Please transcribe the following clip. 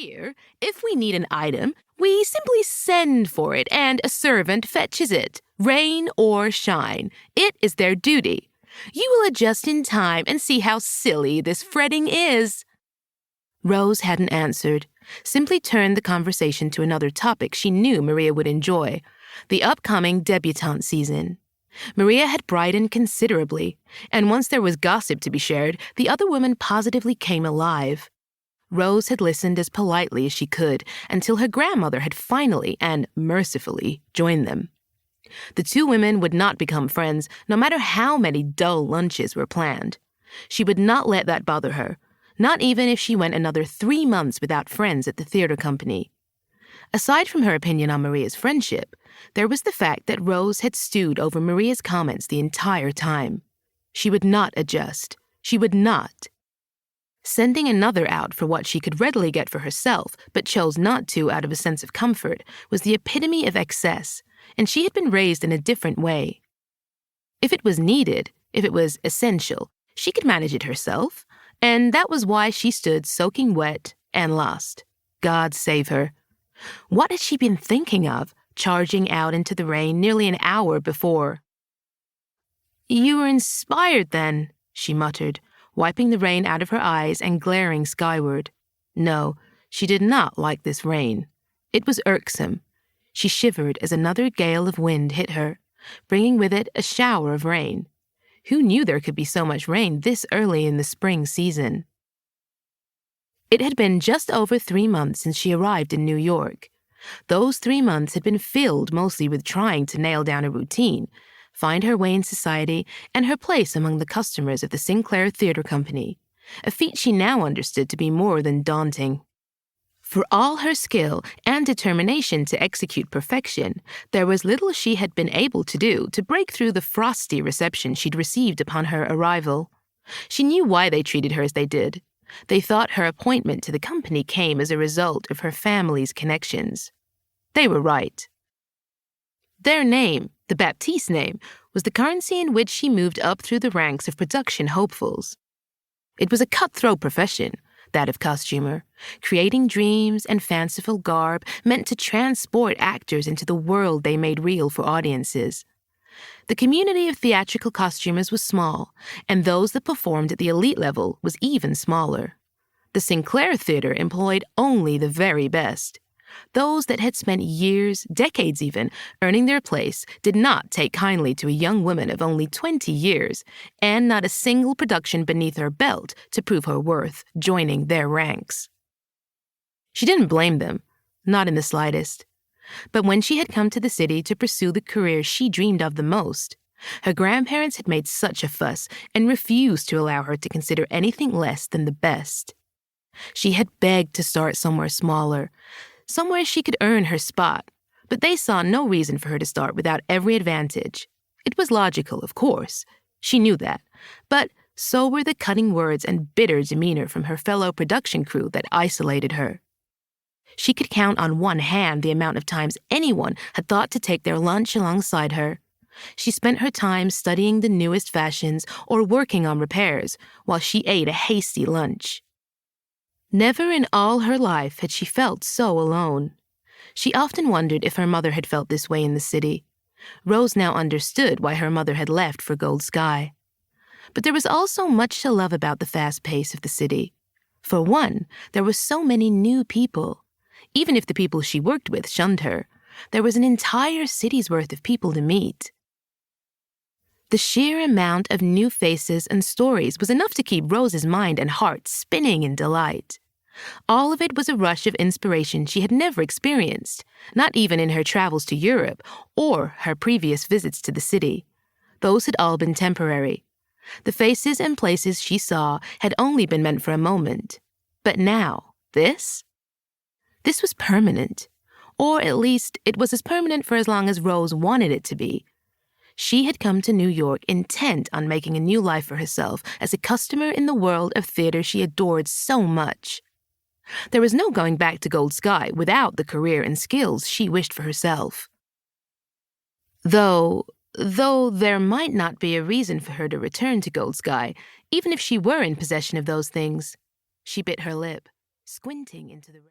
Here, if we need an item, we simply send for it and a servant fetches it. Rain or shine, it is their duty. You will adjust in time and see how silly this fretting is." Rose hadn't answered, simply turned the conversation to another topic she knew Maria would enjoy, the upcoming debutante season. Maria had brightened considerably, and once there was gossip to be shared, the other women positively came alive. Rose had listened as politely as she could until her grandmother had finally and mercifully joined them. The two women would not become friends no matter how many dull lunches were planned. She would not let that bother her, not even if she went another 3 months without friends at the theater company. Aside from her opinion on Maria's friendship, there was the fact that Rose had stewed over Maria's comments the entire time. She would not adjust. She would not. Sending another out for what she could readily get for herself, but chose not to out of a sense of comfort, was the epitome of excess, and she had been raised in a different way. If it was needed, if it was essential, she could manage it herself, and that was why she stood soaking wet and lost. God save her. What had she been thinking of, charging out into the rain nearly an hour before? "You were inspired, then," she muttered, wiping the rain out of her eyes and glaring skyward. No, she did not like this rain. It was irksome. She shivered as another gale of wind hit her, bringing with it a shower of rain. Who knew there could be so much rain this early in the spring season? It had been just over 3 months since she arrived in New York. Those 3 months had been filled mostly with trying to nail down a routine, find her way in society, and her place among the customers of the Sinclair Theater Company, a feat she now understood to be more than daunting. For all her skill and determination to execute perfection, there was little she had been able to do to break through the frosty reception she'd received upon her arrival. She knew why they treated her as they did. They thought her appointment to the company came as a result of her family's connections. They were right. Their name, the Baptiste name, was the currency in which she moved up through the ranks of production hopefuls. It was a cutthroat profession, that of costumer, creating dreams and fanciful garb meant to transport actors into the world they made real for audiences. The community of theatrical costumers was small, and those that performed at the elite level was even smaller. The Sinclair Theater employed only the very best. Those that had spent years, decades even, earning their place did not take kindly to a young woman of only 20 years, and not a single production beneath her belt to prove her worth joining their ranks. She didn't blame them, not in the slightest. But when she had come to the city to pursue the career she dreamed of the most, her grandparents had made such a fuss and refused to allow her to consider anything less than the best. She had begged to start somewhere smaller, somewhere she could earn her spot, but they saw no reason for her to start without every advantage. It was logical, of course. She knew that, but so were the cutting words and bitter demeanor from her fellow production crew that isolated her. She could count on one hand the amount of times anyone had thought to take their lunch alongside her. She spent her time studying the newest fashions or working on repairs while she ate a hasty lunch. Never in all her life had she felt so alone. She often wondered if her mother had felt this way in the city. Rose now understood why her mother had left for Gold Sky. But there was also much to love about the fast pace of the city. For one, there were so many new people. Even if the people she worked with shunned her, there was an entire city's worth of people to meet. The sheer amount of new faces and stories was enough to keep Rose's mind and heart spinning in delight. All of it was a rush of inspiration she had never experienced, not even in her travels to Europe or her previous visits to the city. Those had all been temporary. The faces and places she saw had only been meant for a moment. But now, this was permanent. Or at least, it was as permanent for as long as Rose wanted it to be. She had come to New York intent on making a new life for herself as a customer in the world of theater she adored so much. There was no going back to Gold Sky without the career and skills she wished for herself. Though there might not be a reason for her to return to Gold Sky, even if she were in possession of those things. She bit her lip, squinting into the rain.